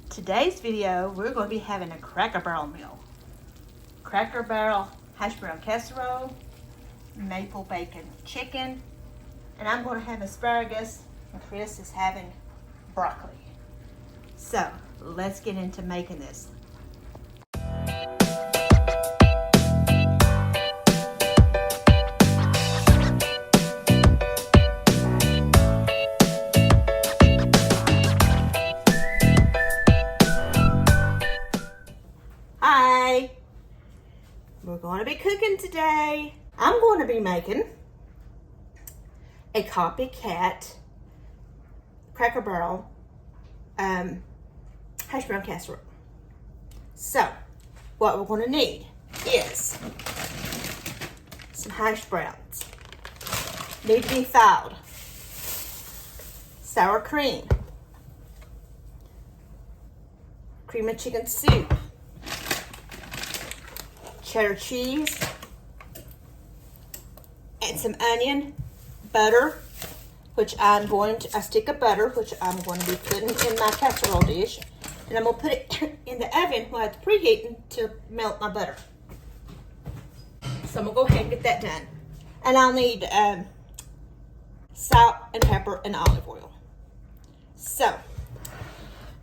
Today's video, we're going to be having a Cracker Barrel meal. Cracker Barrel Hashbrown Casserole, maple bacon chicken, and I'm going to have asparagus, and Chris is having broccoli. So, let's get into making this. Hi! We're going to be cooking today. I'm going to be making a copycat Cracker Barrel hash brown casserole. So, what we're going to need is some hash browns. Need to be thawed. Sour cream. Cream of chicken soup. Cheddar cheese. And some onion, butter, which a stick of butter, which I'm going to be putting in my casserole dish. And I'm going to put it in the oven while it's preheating to melt my butter. So I'm going to go ahead and get that done. And I'll need salt and pepper and olive oil. So,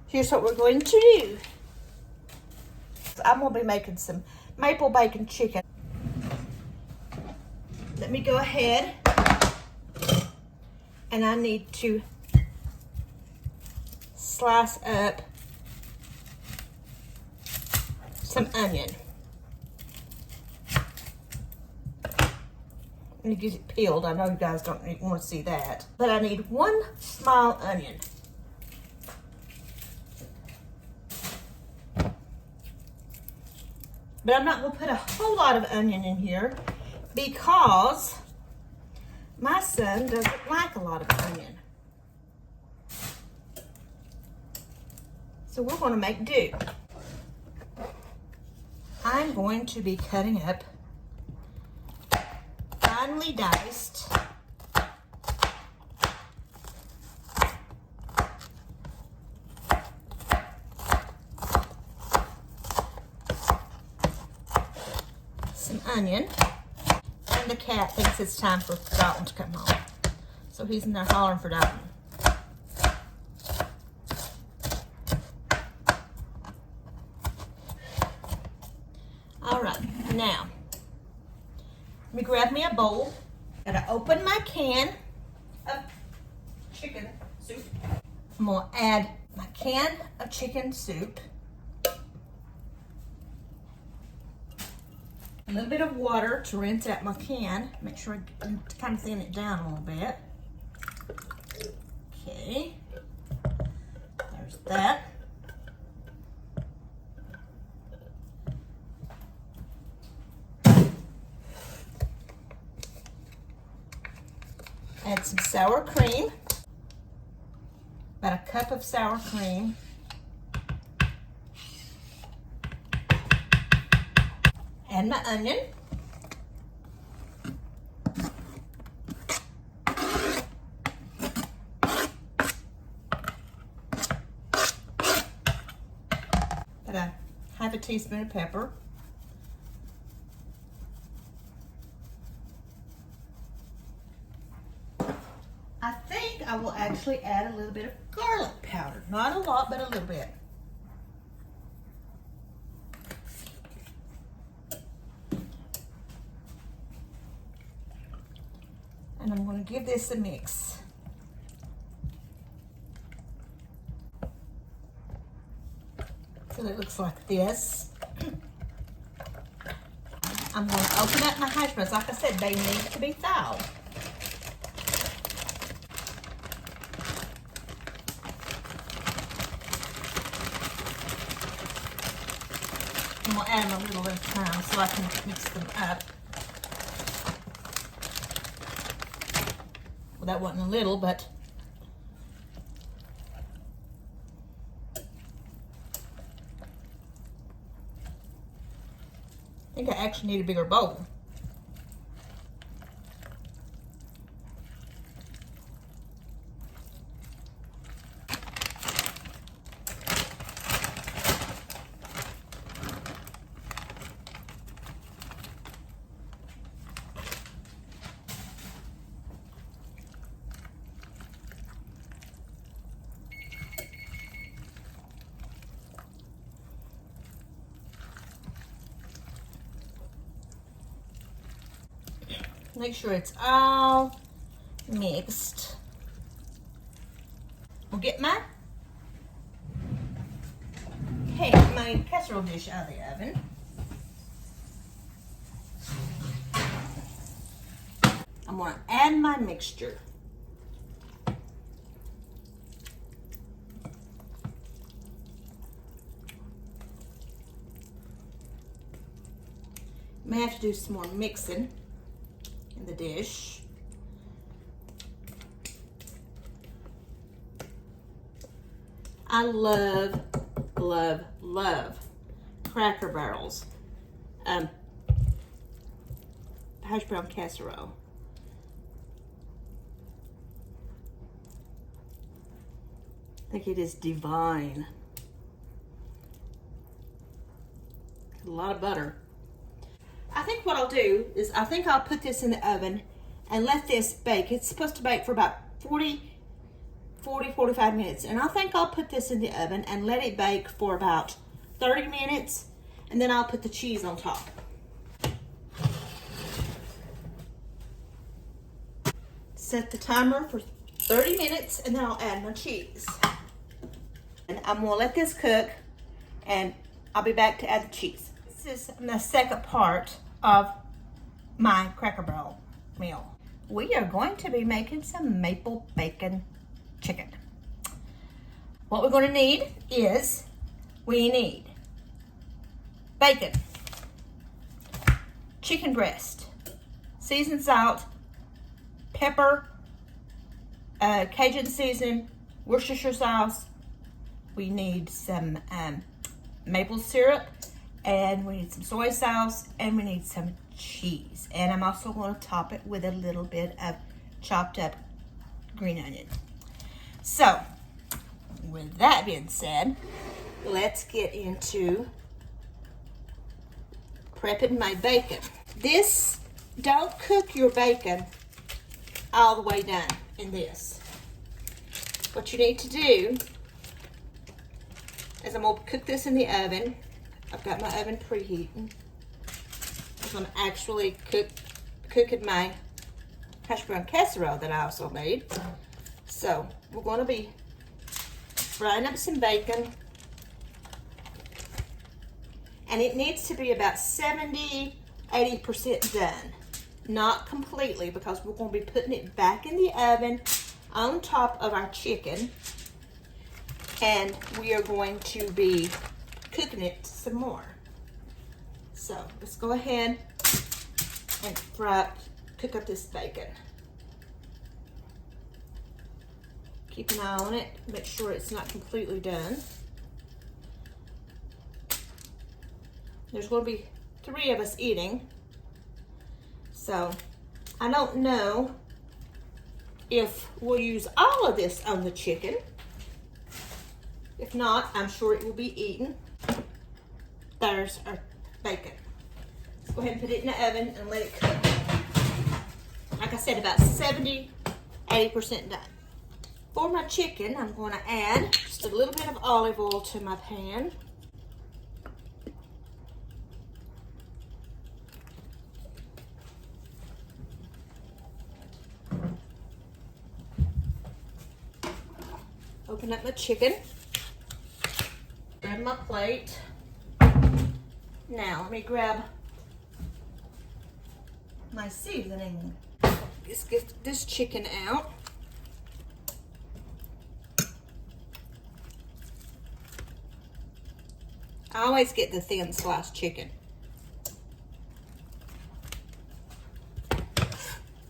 here's what we're going to do. So I'm going to be making some maple bacon chicken. Let me go ahead, and I need to slice up some onion. Let me get it peeled. I know you guys don't want to see that, but I need one small onion. But I'm not going to put a whole lot of onion in here because my son doesn't like a lot of onion. So we're going to make do. I'm going to be cutting up finely diced some onion. And the cat thinks it's time for Dalton to come home. So he's in there hollering for Dalton. All right, now, let me grab me a bowl. Gotta open my can of chicken soup. I'm gonna add my can of chicken soup. A little bit of water to rinse out my can. Make sure I kind of thin it down a little bit. Okay. There's that. Add some sour cream. About a cup of sour cream. Add my onion. About half a teaspoon of pepper. I think I will actually add a little bit of garlic powder. Not a lot, but a little bit. And I'm going to give this a mix. So it looks like this. I'm going to open up my hash browns. Like I said, they need to be thawed. I'm going to add them a little at a time so I can mix them up. Well, that wasn't a little, but I think I actually need a bigger bowl. Make sure it's all mixed. We'll get my casserole dish out of the oven. I'm going to add my mixture. May have to do some more mixing in the dish. I love, love, love Cracker Barrel's Hashbrown Casserole. I think it is divine. A lot of butter. I think what I'll do is I think I'll put this in the oven and let this bake. It's supposed to bake for about 45 minutes. And I think I'll put this in the oven and let it bake for about 30 minutes. And then I'll put the cheese on top. Set the timer for 30 minutes and then I'll add my cheese. And I'm gonna let this cook and I'll be back to add the cheese. This is the second part of my Cracker Barrel meal. We are going to be making some maple bacon chicken. What we're going to need is, we need bacon, chicken breast, seasoned salt, pepper, Cajun season, Worcestershire sauce. We need some maple syrup, and we need some soy sauce, and we need some cheese. And I'm also going to top it with a little bit of chopped up green onion. So, with that being said, let's get into prepping my bacon. Don't cook your bacon all the way done in this. What you need to do is I'm going to cook this in the oven. I've got my oven preheating. I'm actually cooking my Hashbrown Casserole that I also made. So we're going to be frying up some bacon. And it needs to be about 70-80% done. Not completely, because we're going to be putting it back in the oven on top of our chicken. And we are going to be cooking it some more. So let's go ahead and cook up this bacon. Keep an eye on it, make sure it's not completely done. There's going to be 3 of us eating. So I don't know if we'll use all of this on the chicken. If not, I'm sure it will be eaten. There's our bacon. Let's go ahead and put it in the oven and let it cook. Like I said, about 70-80% done. For my chicken, I'm going to add just a little bit of olive oil to my pan. Open up my chicken. Grab my plate. Now, let me grab my seasoning. Let's get this chicken out. I always get the thin sliced chicken.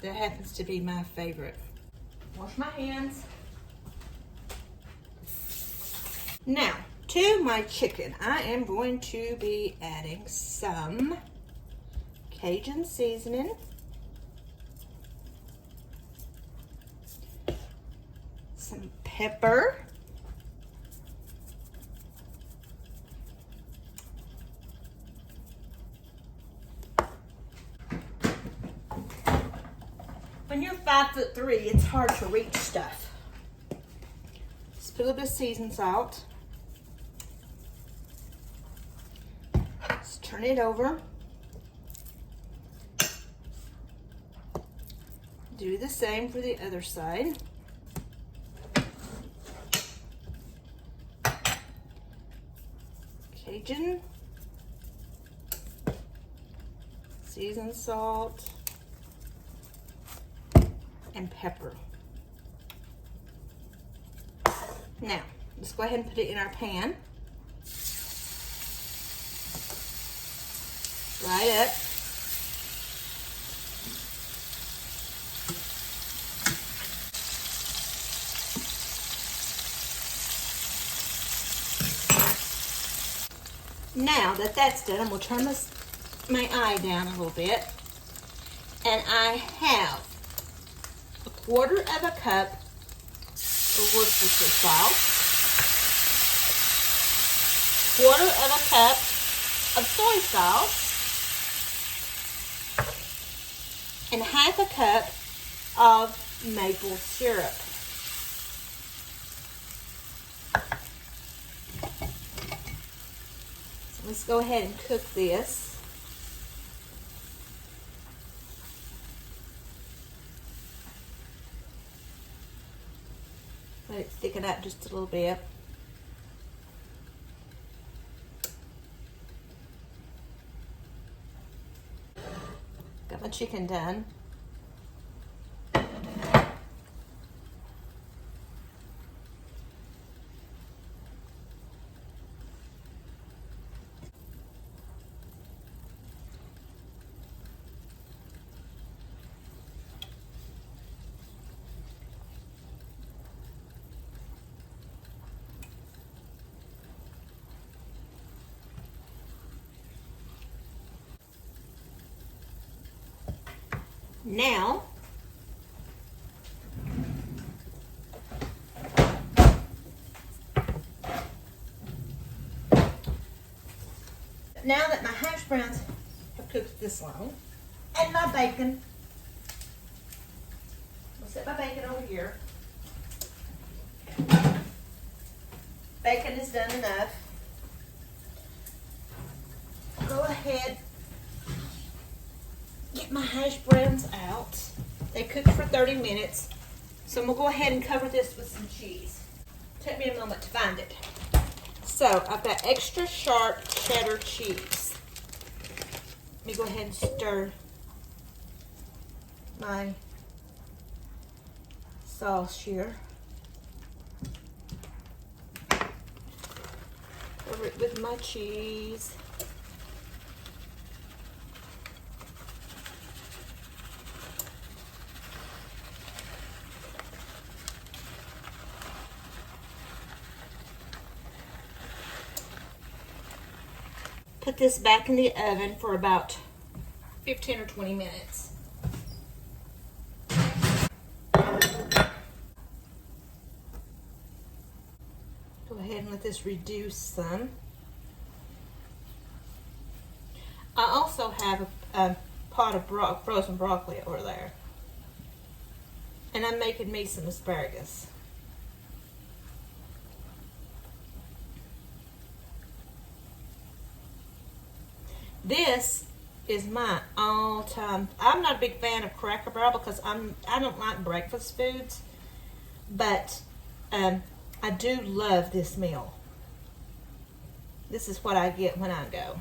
That happens to be my favorite. Wash my hands. Now, to my chicken, I am going to be adding some Cajun seasoning, some pepper, when you're 5'3", it's hard to reach stuff. Just put a little bit of seasoned salt. Turn it over. Do the same for the other side. Cajun, seasoned salt, and pepper. Now, let's go ahead and put it in our pan. Right up. Now that that's done, I'm going to turn my eye down a little bit. And I have 1/4 of a cup of Worcestershire sauce, 1/4 of a cup of soy sauce, and 1/2 a cup of maple syrup. So let's go ahead and cook this. Let it thicken up just a little bit. Got my chicken done. Now, that my hash browns have cooked this long, and my bacon, I'll set my bacon over here. Bacon is done enough. Go ahead. Get my hash browns out. They cook for 30 minutes. So I'm gonna go ahead and cover this with some cheese. Take me a moment to find it. So I've got extra sharp cheddar cheese. Let me go ahead and stir my sauce here. Cover it with my cheese. Put this back in the oven for about 15 or 20 minutes. Go ahead and let this reduce some. I also have a pot of frozen broccoli over there. And I'm making me some asparagus. This is my all-time. I'm not a big fan of Cracker Barrel because I don't like breakfast foods, but I do love this meal. This is what I get when I go.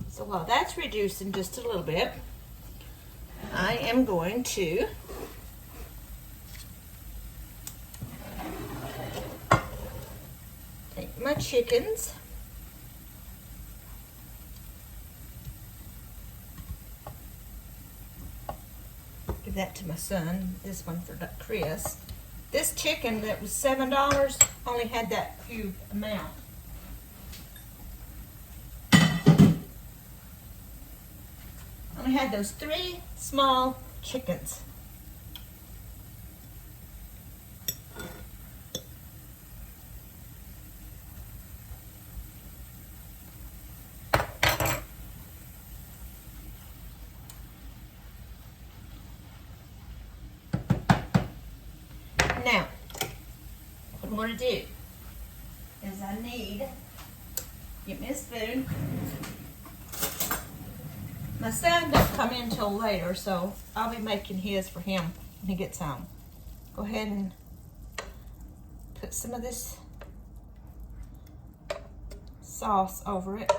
So while that's reducing just a little bit, I am going to take my chickens, give that to my son, this one for Chris. This chicken that was $7 only had that few amount. Only had those 3 small chickens. Now, what I'm going to do is I need, get me a spoon. My son doesn't come in until later, so I'll be making his for him when he gets home. Go ahead and put some of this sauce over it.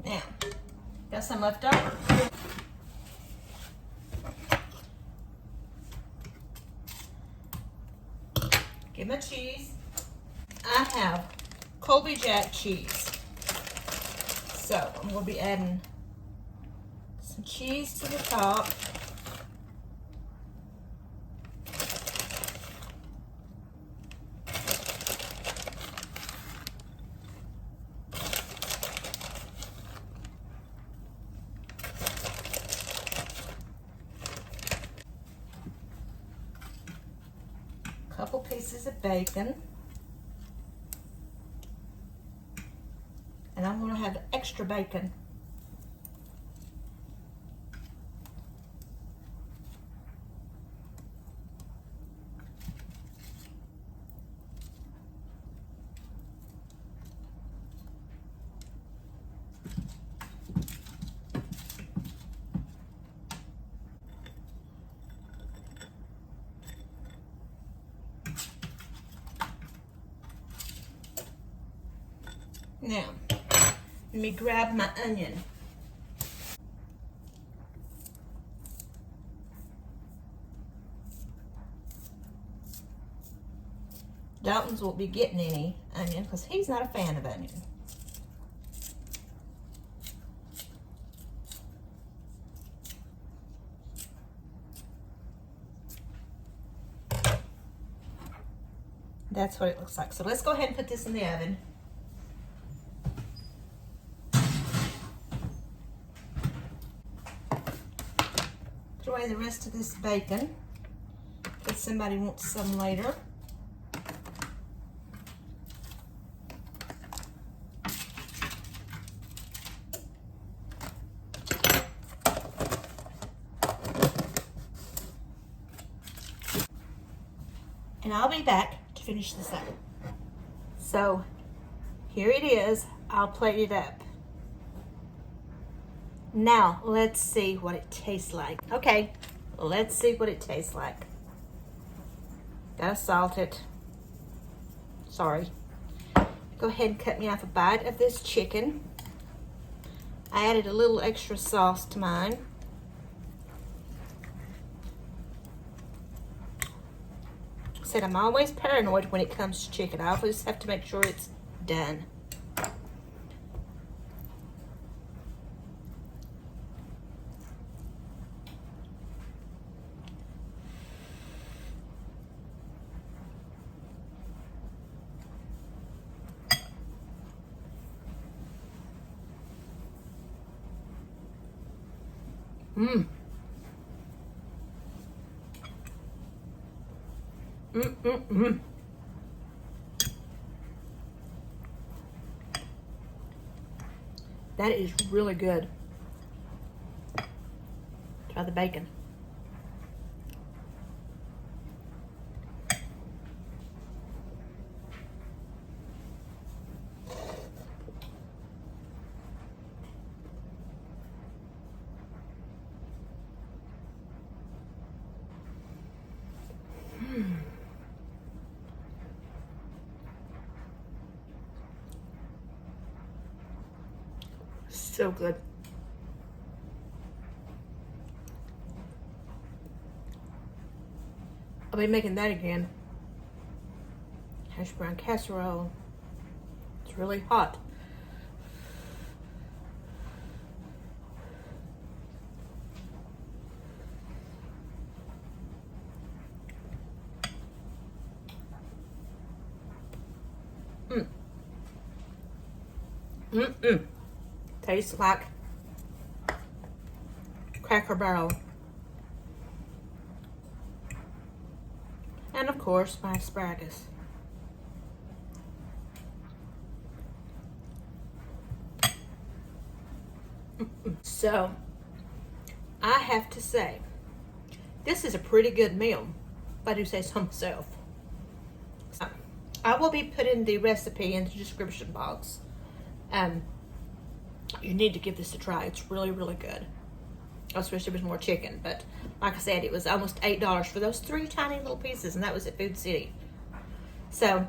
Now, got some left over. Get my cheese. I have Colby Jack cheese. So I'm going to be adding some cheese to the top. Couple pieces of bacon. And I'm going to have extra bacon. Now, let me grab my onion. Dalton's won't be getting any onion because he's not a fan of onion. That's what it looks like. So let's go ahead and put this in the oven. Put away the rest of this bacon if somebody wants some later. And I'll be back to finish this up. So here it is. I'll plate it up. Now let's see what it tastes like. Okay, let's see what it tastes like. Gotta salt it. Sorry. Go ahead and cut me off a bite of this chicken. I added a little extra sauce to mine. Said I'm always paranoid when it comes to chicken. I always have to make sure it's done. Mmm. That is really good. Try the bacon. So good. I'll be making that again. Hashbrown Casserole. It's really hot. Tastes like Cracker Barrel. And of course, my asparagus. So, I have to say, this is a pretty good meal. if I do say so myself. So, I will be putting the recipe in the description box. You need to give this a try. It's really, really good. Especially with more chicken. But like I said, it was almost $8 for those 3 tiny little pieces, and that was at Food City. So,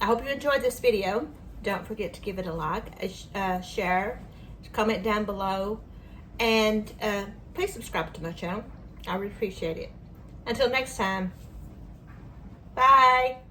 I hope you enjoyed this video. Don't forget to give it a like, a share, comment down below, and please subscribe to my channel. I really appreciate it. Until next time, bye.